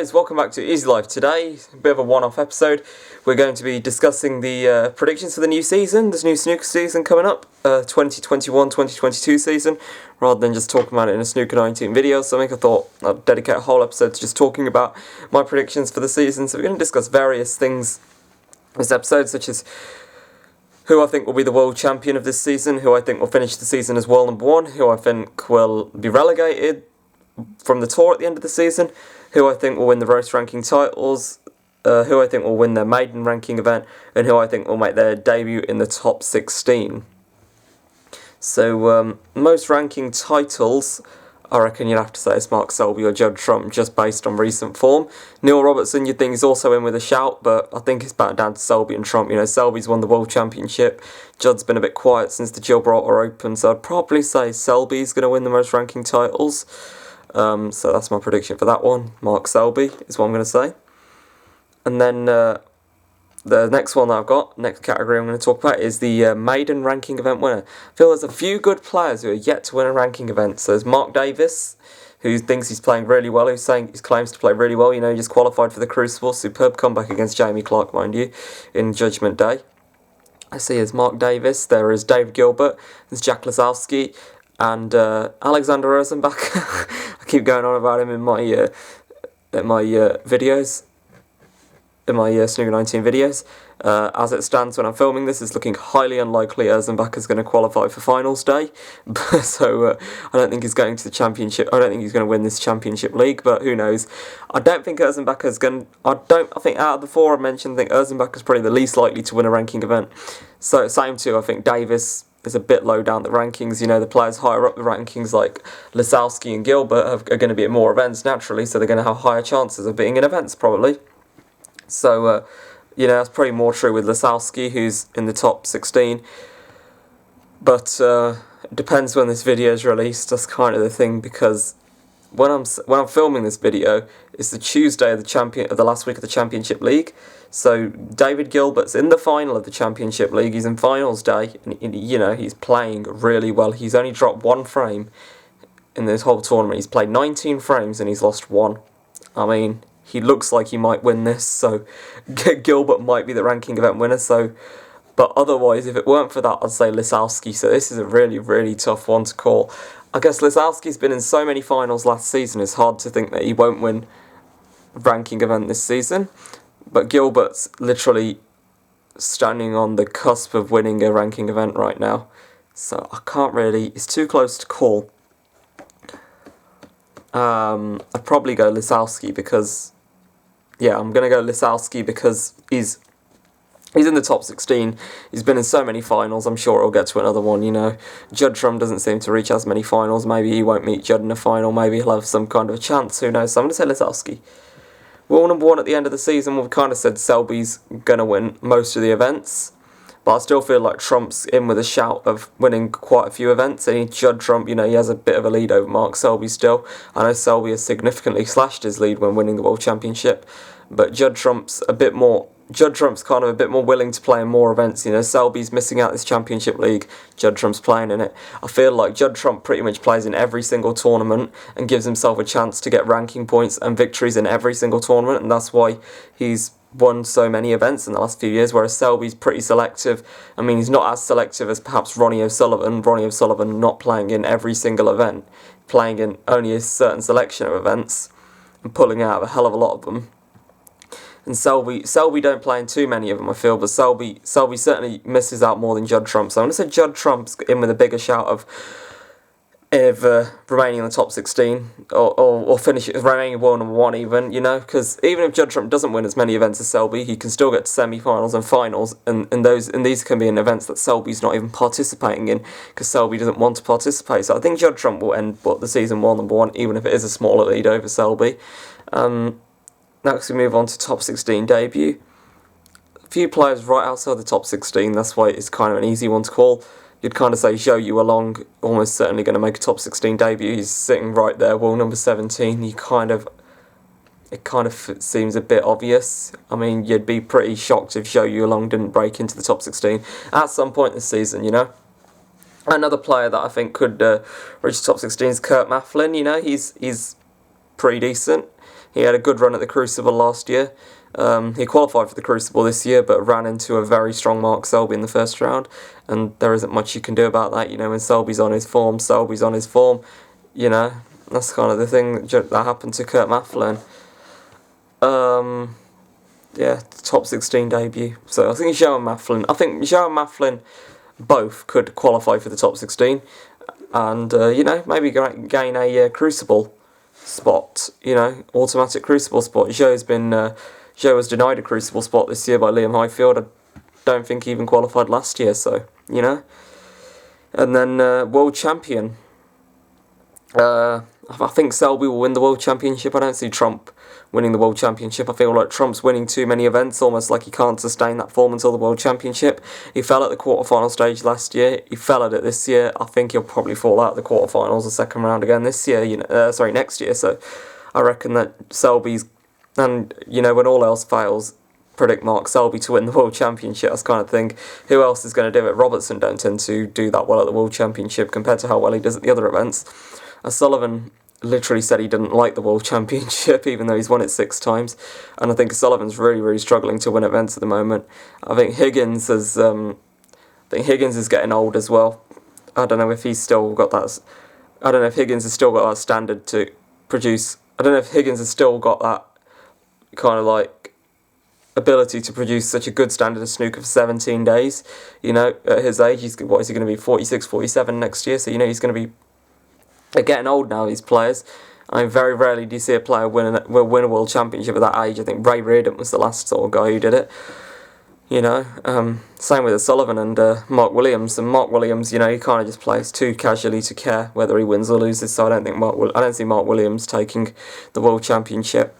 Guys, welcome back to Easy Life. Today, a bit of a one-off episode. We're going to be discussing the predictions for the new season. There's a new Snooker season coming up, 2021-2022 season. Rather than just talking about it in a Snooker 19 video or something, I thought I'd dedicate a whole episode to just talking about my predictions for the season. So we're going to discuss various things in this episode, such as who I think will be the world champion of this season, who I think will finish the season as world number one, who I think will be relegated from the tour at the end of the season, who I think will win the Roast ranking titles, who I think will win their Maiden ranking event, and who I think will make their debut in the top 16. So, most ranking titles, I reckon you'd have to say it's Mark Selby or Judd Trump, just based on recent form. Neil Robertson, you'd think, is also in with a shout, but I think it's back down to Selby and Trump. You know, Selby's won the World Championship. Judd's been a bit quiet since the Gilbert Open, so I'd probably say Selby's going to win the most ranking titles. So that's my prediction for that one. Mark Selby is what I'm going to say. And then the next one that I've got, next category I'm going to talk about, is the Maiden ranking event winner. I feel there's a few good players who are yet to win a ranking event. So there's Mark Davis, who thinks he's playing really well, who's saying he claims to play really well. You know, he just qualified for the Crucible. Superb comeback against Jamie Clark, mind you, in Judgment Day. I see there's Mark Davis, there is Dave Gilbert, there's Jack Lasowski, and Alexander Rosenbach. I keep going on about him in my videos, in my Snooker 19 videos. As it stands when I'm filming this, it's looking highly unlikely Rosenbach is going to qualify for finals day. So I don't think he's going to the championship. I don't think he's going to win this championship league, but who knows? I don't think Rosenbach is going. I think out of the four I mentioned, I think Rosenbach is probably the least likely to win a ranking event. So same too. I think Davis is a bit low down the rankings. You know, the players higher up the rankings, like Lasowski and Gilbert, are going to be at more events naturally, so they're going to have higher chances of being in events probably. So, you know, that's probably more true with Lasowski, who's in the top 16. But it depends when this video is released. That's kind of the thing, because when I'm filming this video, it's the Tuesday of the last week of the Championship League. So David Gilbert's in the final of the Championship League. He's in finals day, and you know, he's playing really well. He's only dropped one frame in this whole tournament. He's played 19 frames and he's lost one. I mean, he looks like he might win this, so Gilbert might be the ranking event winner. So, but otherwise, if it weren't for that, I'd say Lasowski. So this is a really, really tough one to call. I guess Lasowski's been in so many finals last season, it's hard to think that he won't win a ranking event this season. But Gilbert's literally standing on the cusp of winning a ranking event right now. So I can't really, it's too close to call. I'd probably go Lasowski because, yeah, I'm going to go Lasowski because he's in the top 16. He's been in so many finals. I'm sure he'll get to another one, you know. Judd Trump doesn't seem to reach as many finals. Maybe he won't meet Judd in a final. Maybe he'll have some kind of a chance. Who knows? So I'm going to say Lasowski. World number one at the end of the season, we've kind of said Selby's going to win most of the events. But I still feel like Trump's in with a shout of winning quite a few events. And Judd Trump, you know, he has a bit of a lead over Mark Selby still. I know Selby has significantly slashed his lead when winning the World Championship. But Judd Trump's kind of a bit more willing to play in more events. You know, Selby's missing out this Championship League. Judd Trump's playing in it. I feel like Judd Trump pretty much plays in every single tournament and gives himself a chance to get ranking points and victories in every single tournament, and that's why he's won so many events in the last few years, whereas Selby's pretty selective. I mean, he's not as selective as perhaps Ronnie O'Sullivan. Ronnie O'Sullivan not playing in every single event, playing in only a certain selection of events and pulling out a hell of a lot of them. And Selby don't play in too many of them, I feel, but Selby certainly misses out more than Judd Trump. So I'm going to say Judd Trump's in with a bigger shout of remaining in the top 16 or remaining world number one even, you know, because even if Judd Trump doesn't win as many events as Selby, he can still get to semi-finals and finals, and these can be in events that Selby's not even participating in because Selby doesn't want to participate. So I think Judd Trump will end the season world number one, even if it is a smaller lead over Selby. Next we move on to top 16 debut. A few players right outside the top 16, that's why it's kind of an easy one to call. You'd kind of say Zhou Yuelong, almost certainly going to make a top 16 debut. He's sitting right there, world number 17. It kind of seems a bit obvious. I mean, you'd be pretty shocked if Zhou Yuelong didn't break into the top 16 at some point this season, you know. Another player that I think could reach the top 16 is Kurt Mafflin. You know, he's pretty decent. He had a good run at the Crucible last year. He qualified for the Crucible this year, but ran into a very strong Mark Selby in the first round, and there isn't much you can do about that. You know, when Selby's on his form, Selby's on his form. You know, that's kind of the thing that happened to Kurt Mafflin. Yeah, top 16 debut. So I think Joe and Mafflin both could qualify for the top 16, and you know, maybe gain a Crucible spot. You know, automatic Crucible spot. Joe was denied a Crucible spot this year by Liam Highfield. I don't think he even qualified last year. So you know, and then World Champion. I think Selby will win the World Championship. I don't see Trump winning the World Championship. I feel like Trump's winning too many events, almost like he can't sustain that form until the World Championship. He fell at the quarterfinal stage last year. He fell at it this year. I think he'll probably fall out of the quarterfinals the second round again this year. Next year. So I reckon that Selby's, and you know, when all else fails, predict Mark Selby to win the World Championship. That's kind of thing. Who else is going to do it? Robertson don't tend to do that well at the World Championship compared to how well he does at the other events. Sullivan literally said he didn't like the World Championship, even though he's won it 6 times. And I think Sullivan's really, really struggling to win events at the moment. I think Higgins is getting old as well. I don't know if he's still got that. I don't know if Higgins has still got that standard to produce. I don't know if Higgins has still got that kind of like ability to produce such a good standard of snooker for 17 days. You know, at his age, he's going to be 46, 47 next year. So you know he's going to be. They're getting old now, these players. I mean, very rarely do you see a player win a World Championship at that age. I think Ray Reardon was the last sort of guy who did it. You know, same with Sullivan and Mark Williams. And Mark Williams, you know, he kind of just plays too casually to care whether he wins or loses. So I don't see Mark Williams taking the World Championship.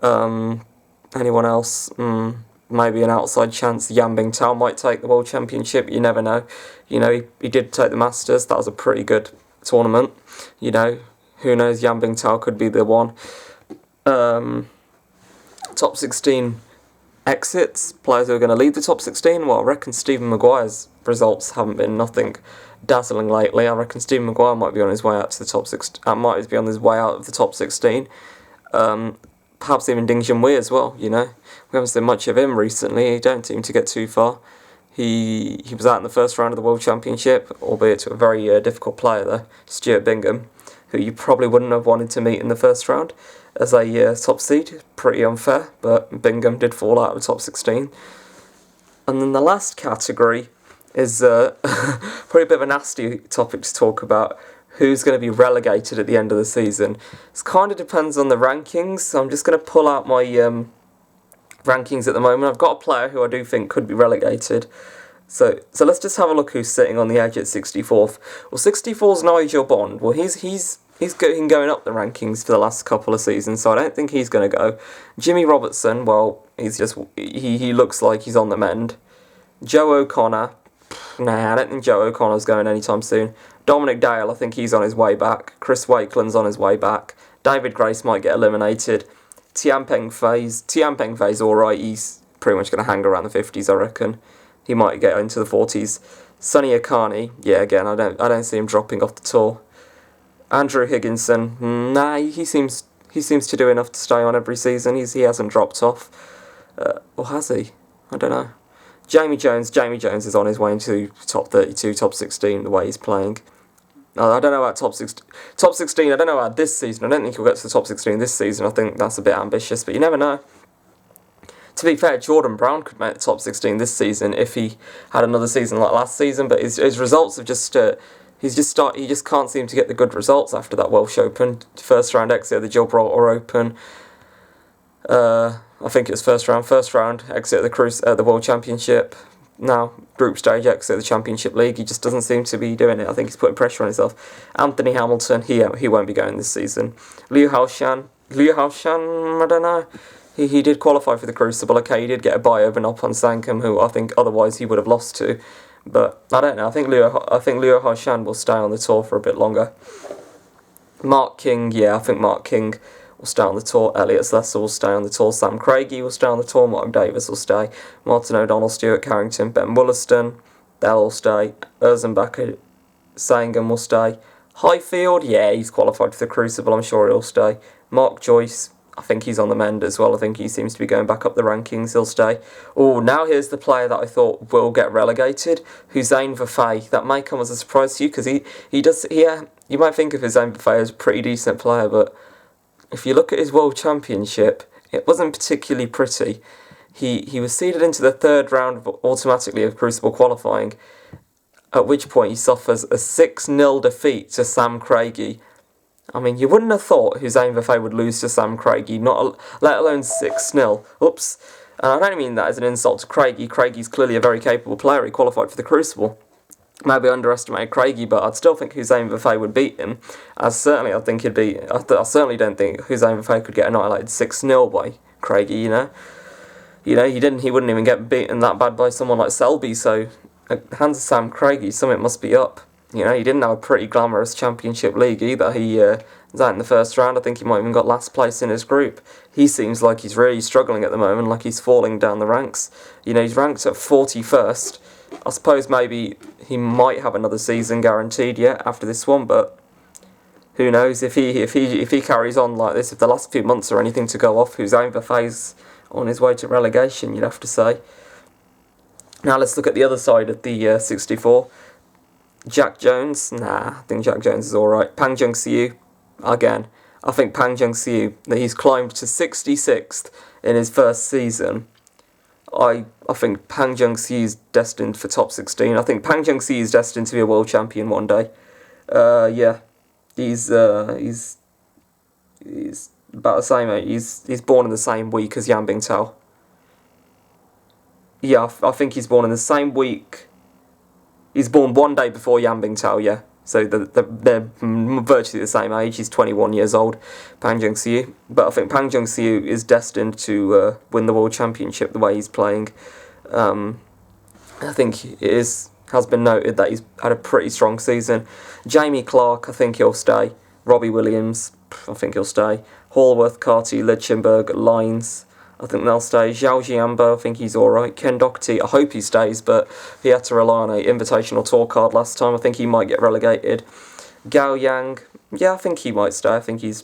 Anyone else? Maybe an outside chance. Yan Bingtao might take the World Championship. You never know. You know, he did take the Masters. That was a pretty good tournament. You know, who knows, Yan Bingtao could be the one. Top 16 exits, players who are going to lead the top 16. Well, I reckon Stephen Maguire's results haven't been nothing dazzling lately. I reckon Stephen Maguire might be on his way out to the top 16. Might be on his way out of the top 16. Perhaps even Ding Junhui as well. You know, we haven't seen much of him recently. He don't seem to get too far. He was out in the first round of the World Championship, albeit to a very difficult player there, Stuart Bingham, who you probably wouldn't have wanted to meet in the first round as a top seed. Pretty unfair, but Bingham did fall out of the top 16. And then the last category is probably a bit of a nasty topic to talk about. Who's going to be relegated at the end of the season? It kind of depends on the rankings, so I'm just going to pull out my rankings at the moment. I've got a player who I do think could be relegated. So let's just have a look who's sitting on the edge at 64th. Well, 64's Nigel Bond. Well, he's been going up the rankings for the last couple of seasons, so I don't think he's going to go. Jimmy Robertson, well, he looks like he's on the mend. Joe O'Connor, nah, I don't think Joe O'Connor's going anytime soon. Dominic Dale, I think he's on his way back. Chris Wakeland's on his way back. David Grace might get eliminated. Tianpeng Fei's alright. He's pretty much going to hang around the 50s, I reckon. He might get into the 40s. Sonny Akani, yeah, again, I don't see him dropping off the tour. Andrew Higginson, nah, he seems to do enough to stay on every season. He hasn't dropped off, or has he? I don't know. Jamie Jones is on his way into top 32, top 16. The way he's playing. I don't know about top 16. I don't know about this season. I don't think he'll get to the top 16 this season. I think that's a bit ambitious, but you never know. To be fair, Jordan Brown could make the top 16 this season if he had another season like last season. But his results have he just can't seem to get the good results after that Welsh Open, first round exit of the Gibraltar Open. I think it was first round exit of the World Championship. Now, group stage exit of the Championship League. He just doesn't seem to be doing it. I think he's putting pressure on himself. Anthony Hamilton, he won't be going this season. Liu Haoshan, I don't know. He did qualify for the Crucible. Okay, he did get a bye over Noppon Sankum, who I think otherwise he would have lost to. But I don't know. I think Liu Haoshan will stay on the tour for a bit longer. Mark King, I think Mark King will stay on the tour. Elliot Slessor will stay on the tour. Sam Craigie will stay on the tour. Mark Davis will stay. Martin O'Donnell, Stuart Carrington, Ben Wollaston, they'll all stay. Erzenbacher, Sangam will stay. Highfield, he's qualified for the Crucible. I'm sure he'll stay. Mark Joyce, I think he's on the mend as well. I think he seems to be going back up the rankings. He'll stay. Oh, now here's the player that I thought will get relegated, Zane Verfey. That may come as a surprise to you, because he does. Yeah, you might think of Zane Verfey as a pretty decent player, but if you look at his World Championship, it wasn't particularly pretty. He was seeded into the third round automatically of Crucible qualifying, at which point he suffers a 6-0 defeat to Sam Craigie. I mean, you wouldn't have thought Zane Verfey would lose to Sam Craigie, let alone 6-0. Oops. And I don't mean that as an insult to Craigie. Craigie's clearly a very capable player. He qualified for the Crucible. Maybe I underestimated Craigie, but I'd still think Zane Verfey would beat him. As certainly I think he'd be. I certainly don't think Zane Verfey could get annihilated 6-0 by Craigie. He wouldn't even get beaten that bad by someone like Selby. So, hands of Sam Craigie, something must be up. He didn't have a pretty glamorous championship league either. He was out in the first round. I think he might even got last place in his group. He seems like he's really struggling at the moment, like he's falling down the ranks. He's ranked at 41st. I suppose maybe he might have another season guaranteed yet after this one, but who knows if he carries on like this, if the last few months are anything to go off, Zane Verfey's on his way to relegation, you'd have to say. Now let's look at the other side of the 64. Jack Jones, I think Jack Jones is alright. Pang Jung-siu, again, I think Pang Jung-siu, that he's climbed to 66th in his first season. I think Pang Jung-siu is destined for top 16. I think Pang Jung-siu is destined to be a world champion one day. Yeah, he's about the same age. He's born in the same week as Yan Bingtao. Yeah, I think he's born in the same week. He's born one day before Yan Bingtao, yeah. So they're virtually the same age. He's 21 years old, Pang Jung-siu. But I think Pang Jung-siu is destined to win the World Championship the way he's playing. I think it has been noted that he's had a pretty strong season. Jamie Clark, I think he'll stay. Robbie Williams, I think he'll stay. Hallworth, Carty, Lichtenberg, Lines, I think they'll stay. Zhao Jianbo, I think he's alright. Ken Doherty, I hope he stays, but he had to rely on an invitational tour card last time. I think he might get relegated. Gao Yang, yeah, I think he might stay. I think he's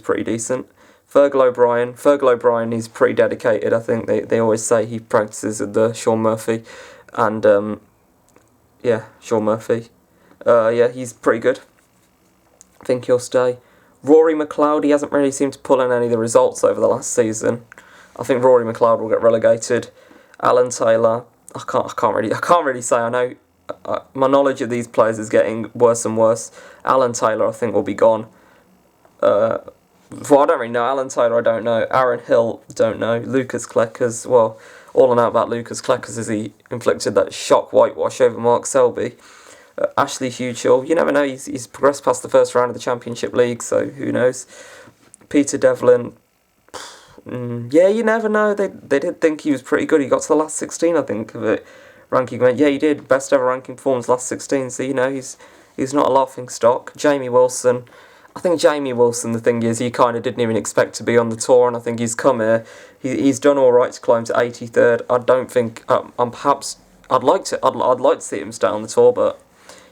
pretty decent. Fergal O'Brien, he's pretty dedicated. I think they always say he practices at the Sean Murphy. And, Sean Murphy. Yeah, he's pretty good. I think he'll stay. Rory McLeod, he hasn't really seemed to pull in any of the results over the last season. I think Rory McLeod will get relegated. Alan Taylor, I can't really say. I know my knowledge of these players is getting worse and worse. Alan Taylor, I think, will be gone. I don't really know. Alan Taylor, I don't know. Aaron Hill, don't know. Lucas Kleckers, well, all I know about Lucas Kleckers is he inflicted that shock whitewash over Mark Selby. Ashley Hugheshill, you never know, he's progressed past the first round of the Championship League, so who knows. Peter Devlin, yeah, you never know, they did think he was pretty good. He got to the last 16, I think, of it, ranking. Yeah, he did, best ever ranking performance last 16, so he's not a laughing stock. Jamie Wilson, I think Jamie Wilson, the thing is, he kind of didn't even expect to be on the tour, and I think he's come here, he's done alright to climb to 83rd. I don't think, I'd like to see him stay on the tour, but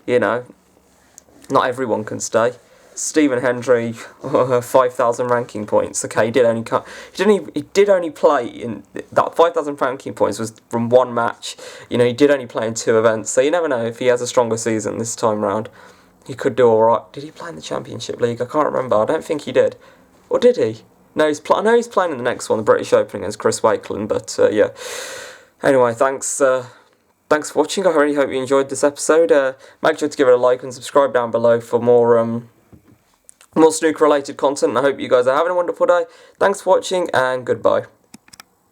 not everyone can stay. Stephen Hendry, 5,000 ranking points. Okay, he did only play in that 5,000 ranking points was from one match. He did only play in 2 events, so you never know if he has a stronger season this time round. He could do all right. Did he play in the Championship League? I can't remember. I don't think he did. Or did he? No, I know he's playing in the next one, the British Open against Chris Wakeland. But yeah. Anyway, thanks. Thanks for watching. I really hope you enjoyed this episode. Make sure to give it a like and subscribe down below for more snooker related content. And I hope you guys are having a wonderful day. Thanks for watching and goodbye.